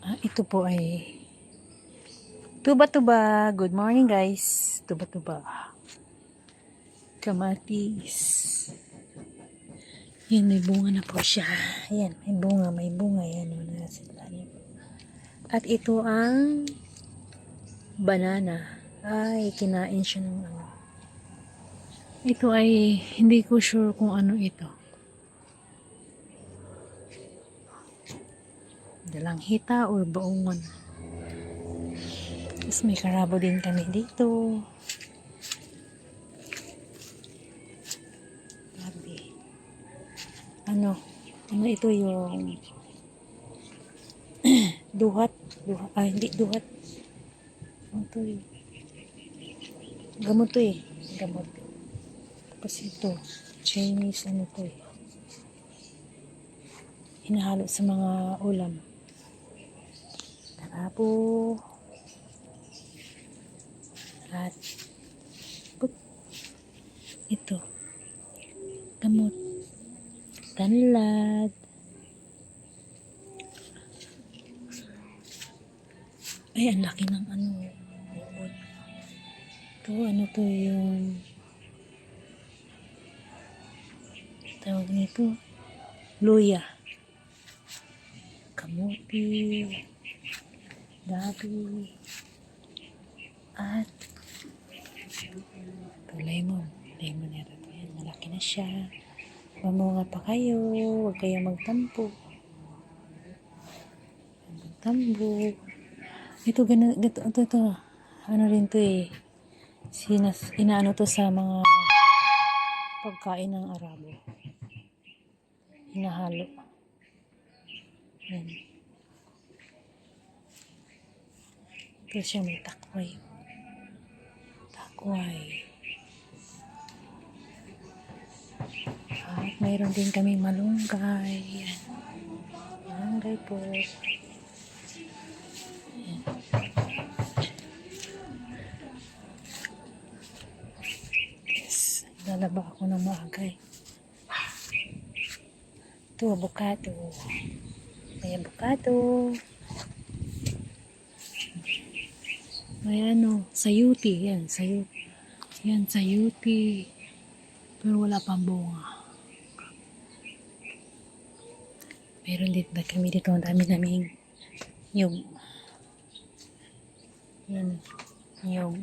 Ito po ay tuba-tuba. Good morning guys. Tuba-tuba. Kamatis. Yan, may bunga na po siya. Yan, may bunga. Yan, nasa ilalim. At ito ang banana. Ay, kinain siya ng ano. Ito ay, hindi ko sure kung ano ito. Dalanghita or baungon. Tapos may karabo din kami dito. Grabe. Ano ito yung duhat. Hindi duhat. Ano to eh? Gamot to eh. Gamot. Tapos ito, Chinese ano to eh. Hinahalo sa mga ulam. Karabo. At ito. Gamot. Tanlad. Ay, ang laki ng ano. Ito, ano to yung tawag nito. Luya. Kamuti. Gabi. At ito, lemon. Lemon yata ito. Yan, malaki na siya. Mamunga pa kayo. Huwag kayong magtampo. Magtambo. Ito. Ano rin to eh. Inaano to sa mga pagkain ng Arabo. Hinahalo. Yan. Ito siya, may takway. At mayroon din kami malunggay. Yan. Malunggay po. Yan. Yes. Lalaba ako ng maagay. Ito, avocado. May avocado. May ano, sayuti. Yan, sayuti. Yan, sayuti. Pero wala pang bunga. Meron dito na kami dito. Ang dami naming nyug. Yan, nyug.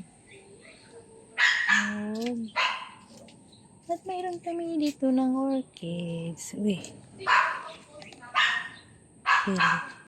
At mayroon kami dito ng orchids. Uy. Pili.